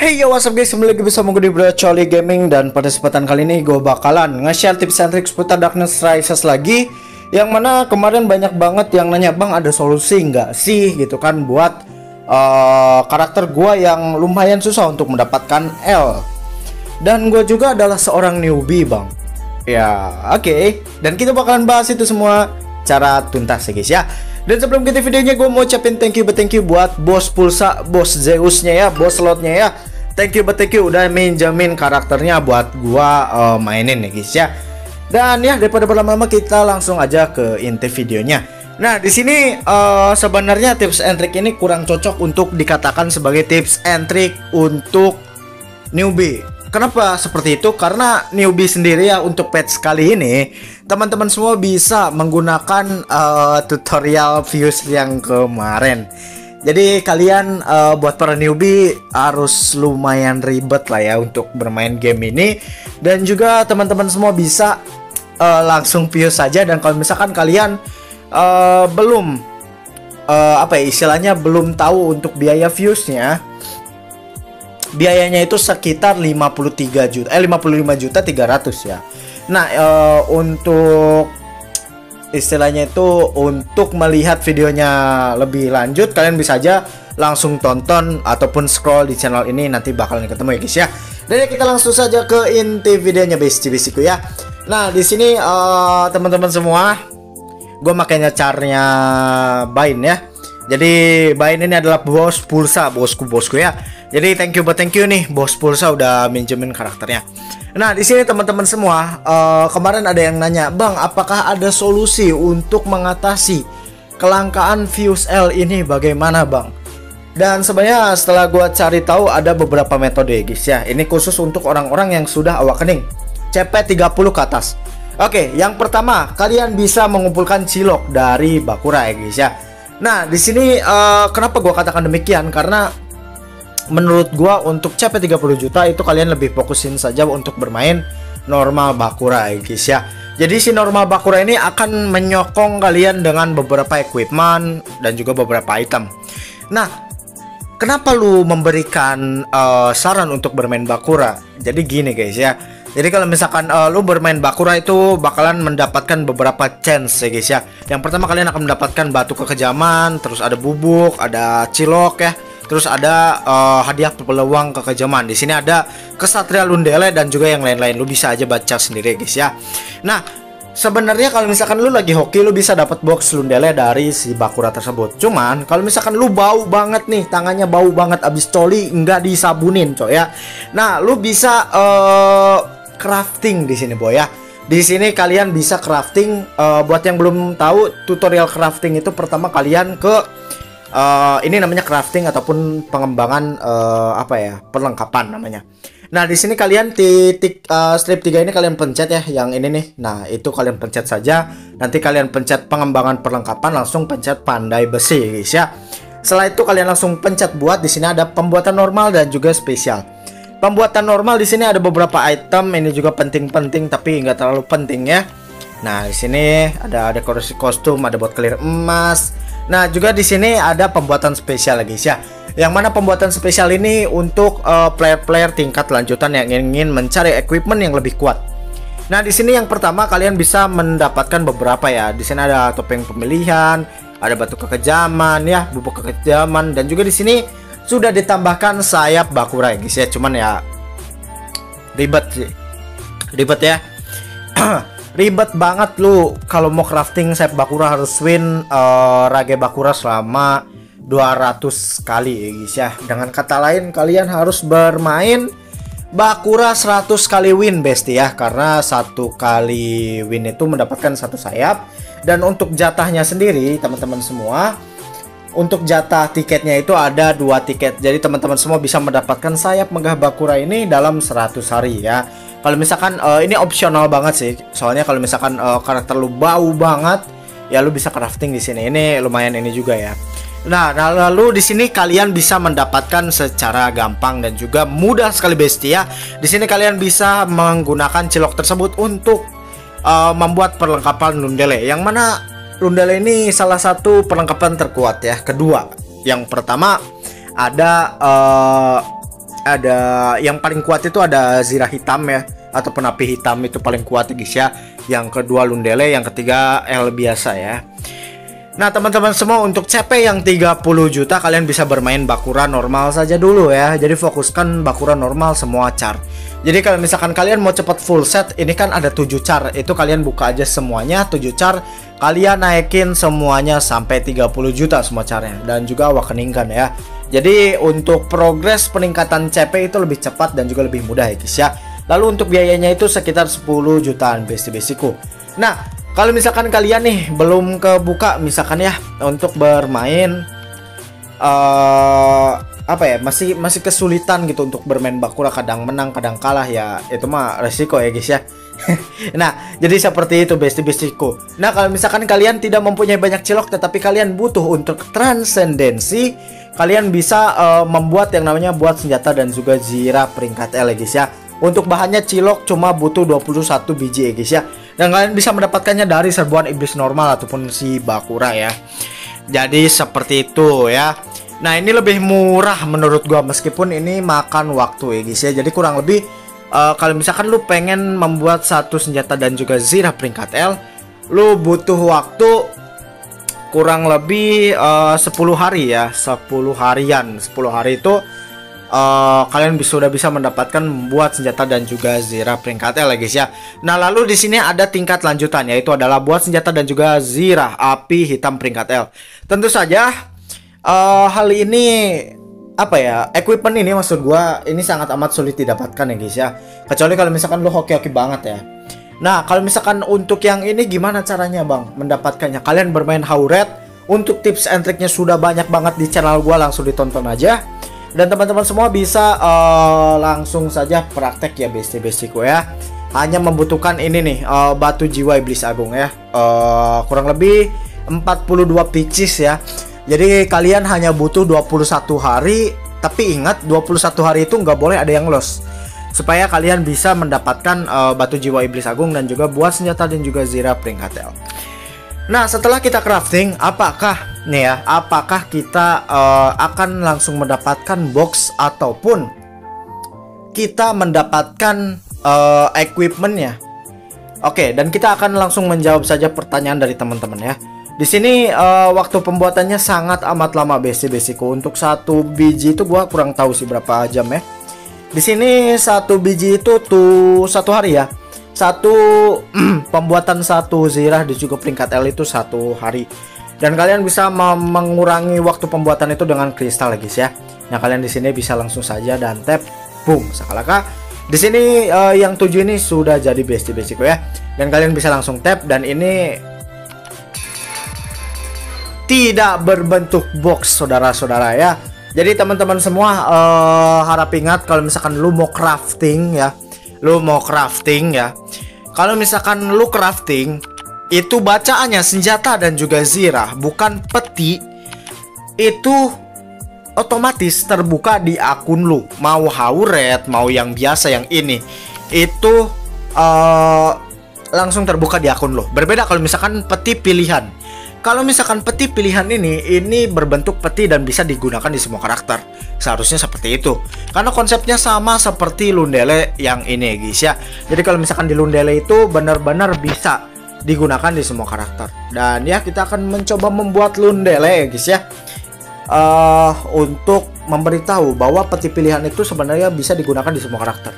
Hey yo, what's up guys, kembali lagi bersama gue di Bro Coli Gaming. Dan pada kesempatan kali ini gue bakalan nge-share tips and trik seputar Darkness Rises lagi. Yang mana kemarin banyak banget yang nanya, bang ada solusi nggak sih gitu kan buat karakter gue yang lumayan susah untuk mendapatkan L. Dan gue juga adalah seorang newbie bang. Ya oke. Dan kita bakalan bahas itu semua cara tuntas ya guys ya. Dan sebelum kita videonya, gue mau ucapin thank you buat bos pulsa, bos Zeusnya ya, bos slotnya ya. Thank you udah minjamin karakternya buat gua mainin ya guys ya. Dan ya daripada berlama-lama, kita langsung aja ke inti videonya. Nah di sini sebenarnya tips and trick ini kurang cocok untuk dikatakan sebagai tips and trick untuk newbie. Kenapa seperti itu? Karena newbie sendiri ya, untuk patch kali ini teman-teman semua bisa menggunakan tutorial views yang kemarin. Jadi kalian buat para newbie harus lumayan ribet lah ya untuk bermain game ini. Dan juga teman-teman semua bisa langsung views saja. Dan kalau misalkan kalian belum apa ya istilahnya, belum tahu untuk biaya viewsnya, biayanya itu sekitar 55 juta 300 ya. Nah untuk istilahnya itu untuk melihat videonya lebih lanjut, kalian bisa aja langsung tonton ataupun scroll di channel ini, nanti bakalan ketemu ya guys ya. Dan kita langsung saja ke inti videonya basic-basicku ya. Nah di sini teman-teman semua, gue makanya caranya Bain ya. Jadi Bain ini adalah bos pulsa, bosku ya. Jadi thank you nih bos pulsa udah minjemin karakternya. Nah di sini teman-teman semua, kemarin ada yang nanya, bang apakah ada solusi untuk mengatasi kelangkaan views L ini, bagaimana bang? Dan sebenarnya setelah gua cari tahu ada beberapa metode guys ya. Ini khusus untuk orang-orang yang sudah awakening CP 30 ke atas. Oke, yang pertama kalian bisa mengumpulkan cilok dari Bakura ya guys ya. Nah di sini kenapa gua katakan demikian? Karena menurut gua untuk CP 30 juta itu kalian lebih fokusin saja untuk bermain normal Bakura ya guys ya. Jadi si normal Bakura ini akan menyokong kalian dengan beberapa equipment dan juga beberapa item. Nah kenapa lu memberikan saran untuk bermain Bakura? Jadi gini guys ya. Jadi kalau misalkan lu bermain Bakura itu bakalan mendapatkan beberapa chance ya guys ya. Yang pertama kalian akan mendapatkan batu kekejaman, terus ada bubuk, ada cilok ya. Terus ada hadiah peluang kekejaman. Di sini ada kesatria Lundele dan juga yang lain-lain. Lu bisa aja baca sendiri guys ya. Nah, sebenarnya kalau misalkan lu lagi hoki, lu bisa dapat box Lundele dari si Bakura tersebut. Cuman kalau misalkan lu bau banget nih, tangannya bau banget abis coli nggak disabunin, coy ya. Nah, lu bisa crafting di sini, boy ya. Di sini kalian bisa crafting. Buat yang belum tahu, tutorial crafting itu pertama kalian ke ini namanya crafting ataupun pengembangan apa ya, perlengkapan namanya. Nah di sini kalian titik strip 3 ini kalian pencet ya, yang ini nih. Nah itu kalian pencet saja. Nanti kalian pencet pengembangan perlengkapan, langsung pencet pandai besi guys ya. Setelah itu kalian langsung pencet buat. Di sini ada pembuatan normal dan juga spesial. Pembuatan normal di sini ada beberapa item, ini juga penting-penting tapi nggak terlalu penting ya. Nah di sini ada dekorasi kostum, ada buat clear emas. Nah juga di sini ada pembuatan spesial lagi ya. Yang mana pembuatan spesial ini untuk player-player tingkat lanjutan yang ingin mencari equipment yang lebih kuat. Nah di sini yang pertama kalian bisa mendapatkan beberapa ya. Di sini ada topeng pemilihan, ada batu kekejaman ya, bubuk kekejaman, dan juga di sini sudah ditambahkan sayap Bakura ya guys ya. Cuman ya ribet ya. Ribet banget lu kalau mau crafting sayap Bakura, harus win Rage Bakura selama 200 kali ya guys ya. Dengan kata lain kalian harus bermain Bakura 100 kali win besti ya. Karena satu kali win itu mendapatkan satu sayap. Dan untuk jatahnya sendiri teman-teman semua, untuk jatah tiketnya itu ada 2 tiket. Jadi teman-teman semua bisa mendapatkan sayap megah Bakura ini dalam 100 hari ya. Kalau misalkan ini opsional banget sih. Soalnya kalau misalkan karakter lu bau banget, ya lu bisa crafting di sini. Ini lumayan ini juga ya. Nah, lalu di sini kalian bisa mendapatkan secara gampang dan juga mudah sekali besti ya. Di sini kalian bisa menggunakan cilok tersebut untuk membuat perlengkapan Lundele. Yang mana Lundele ini salah satu perlengkapan terkuat ya. Kedua, yang pertama ada ada yang paling kuat itu ada Zirah hitam ya, ataupun api hitam itu paling kuat ya guys ya. Yang kedua Lundele, yang ketiga L biasa ya. Nah teman-teman semua, untuk CP yang 30 juta kalian bisa bermain Bakura normal saja dulu ya. Jadi fokuskan Bakura normal semua char. Jadi kalau misalkan kalian mau cepat full set, ini kan ada 7 char. Itu kalian buka aja semuanya 7 char. Kalian naikin semuanya sampai 30 juta semua caranya. Dan juga awakening kan ya. Jadi untuk progres peningkatan CP itu lebih cepat dan juga lebih mudah ya guys ya. Lalu untuk biayanya itu sekitar 10 jutaan basic-basicku. Nah kalau misalkan kalian nih belum kebuka misalkan ya untuk bermain apa ya, masih kesulitan gitu untuk bermain Bakura, kadang menang kadang kalah ya, itu mah resiko ya guys ya. Nah jadi seperti itu basic-basicku. Nah kalau misalkan kalian tidak mempunyai banyak cilok tetapi kalian butuh untuk transendensi, kalian bisa membuat yang namanya buat senjata dan juga Zirah peringkat L ya guys ya. Untuk bahannya cilok cuma butuh 21 biji ya guys ya. Dan kalian bisa mendapatkannya dari serbuan iblis normal ataupun si Bakura ya. Jadi seperti itu ya. Nah ini lebih murah menurut gua, meskipun ini makan waktu ya guys ya. Jadi kurang lebih kalau misalkan lu pengen membuat satu senjata dan juga Zirah peringkat L, lu butuh waktu kurang lebih 10 hari ya. 10 harian. 10 hari itu kalian sudah bisa mendapatkan membuat senjata dan juga Zirah peringkat L ya guys ya. Nah lalu di sini ada tingkat lanjutan, yaitu adalah buat senjata dan juga Zirah api hitam peringkat L. Tentu saja hal ini apa ya, equipment ini maksud gua ini sangat amat sulit didapatkan ya guys ya. Kecuali kalau misalkan lu hoki-hoki banget ya. Nah kalau misalkan untuk yang ini gimana caranya bang mendapatkannya? Kalian bermain Hauret. Untuk tips and triknya sudah banyak banget di channel gua, langsung ditonton aja. Dan teman-teman semua bisa langsung saja praktek ya basic-basicku ya. Hanya membutuhkan ini nih batu jiwa iblis agung ya, kurang lebih 42 pieces ya. Jadi kalian hanya butuh 21 hari. Tapi ingat 21 hari itu nggak boleh ada yang loss, supaya kalian bisa mendapatkan batu jiwa iblis agung dan juga buat senjata dan juga Zirah peringkat L. Nah setelah kita crafting, apakah kita akan langsung mendapatkan box ataupun kita mendapatkan equipmentnya? Oke, dan kita akan langsung menjawab saja pertanyaan dari teman-teman ya. Di sini waktu pembuatannya sangat amat lama basic-basicku. Untuk satu biji itu gua kurang tahu sih berapa jam ya. Di sini satu biji itu tuh 1 hari ya. Satu pembuatan satu Zirah dan juga peringkat L itu 1 hari. Dan kalian bisa mengurangi waktu pembuatan itu dengan kristal guys ya. Nah kalian di sini bisa langsung saja dan tap, boom, sakalaka. Di sini yang 7 ini sudah jadi basic ya. Dan kalian bisa langsung tap, dan ini tidak berbentuk box saudara-saudara ya. Jadi teman-teman semua harap ingat kalau misalkan lu mau crafting ya. Kalau misalkan lu crafting itu bacaannya senjata dan juga Zirah bukan peti, itu otomatis terbuka di akun lu. Mau Hauret, mau yang biasa yang ini, itu langsung terbuka di akun lu. Berbeda kalau misalkan peti pilihan. Kalau misalkan peti pilihan ini berbentuk peti dan bisa digunakan di semua karakter. Seharusnya seperti itu. Karena konsepnya sama seperti Lundele yang ini guys ya. Jadi kalau misalkan di Lundele itu benar-benar bisa digunakan di semua karakter. Dan ya kita akan mencoba membuat Lundele ya guys ya. Untuk memberitahu bahwa peti pilihan itu sebenarnya bisa digunakan di semua karakter.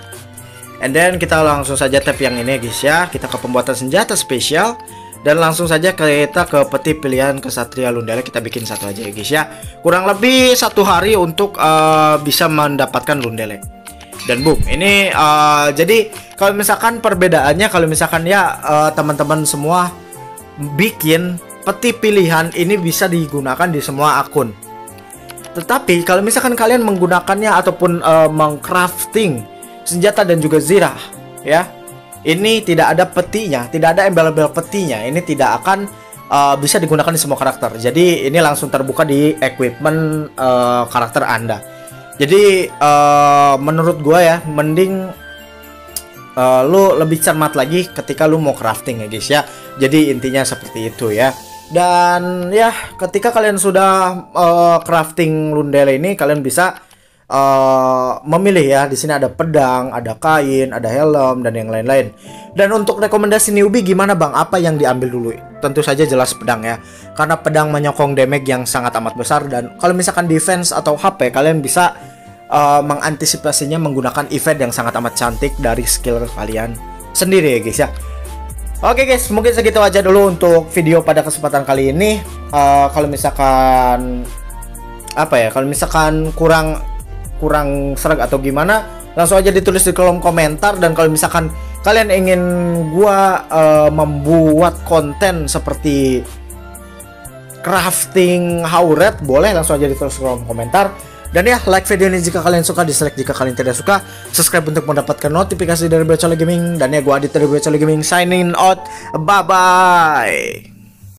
And then kita langsung saja tap yang ini guys ya. Kita ke pembuatan senjata spesial. Dan langsung saja kita ke peti pilihan kesatria Lundele. Kita bikin satu aja ya guys ya. Kurang lebih 1 hari untuk bisa mendapatkan Lundele. Dan boom, ini jadi kalau misalkan perbedaannya, kalau misalkan ya teman-teman semua bikin peti pilihan ini bisa digunakan di semua akun. Tetapi kalau misalkan kalian menggunakannya ataupun mengcrafting senjata dan juga Zirah ya, ini tidak ada petinya, tidak ada embel-embel petinya. Ini tidak akan bisa digunakan di semua karakter. Jadi ini langsung terbuka di equipment karakter Anda. Jadi menurut gua ya, mending lu lebih cermat lagi ketika lu mau crafting ya guys ya. Jadi intinya seperti itu ya. Dan ya ketika kalian sudah crafting Lundele ini, kalian bisa memilih ya. Di sini ada pedang, ada kain, ada helm dan yang lain-lain. Dan untuk rekomendasi newbie gimana bang? Apa yang diambil dulu? Tentu saja jelas pedang ya, karena pedang menyokong damage yang sangat amat besar. Dan kalau misalkan defense atau HP, kalian bisa mengantisipasinya menggunakan event yang sangat amat cantik dari skill kalian sendiri ya guys ya. Oke guys, mungkin segitu aja dulu untuk video pada kesempatan kali ini. Kalau misalkan kalau misalkan kurang serak atau gimana, langsung aja ditulis di kolom komentar. Dan kalau misalkan kalian ingin gua membuat konten seperti crafting hauret, boleh langsung aja ditulis di kolom komentar. Dan ya, like video ini jika kalian suka, dislike jika kalian tidak suka, subscribe untuk mendapatkan notifikasi dari Bracoli Gaming. Dan ya, gua Adit dari Bracoli Gaming signing out, bye bye.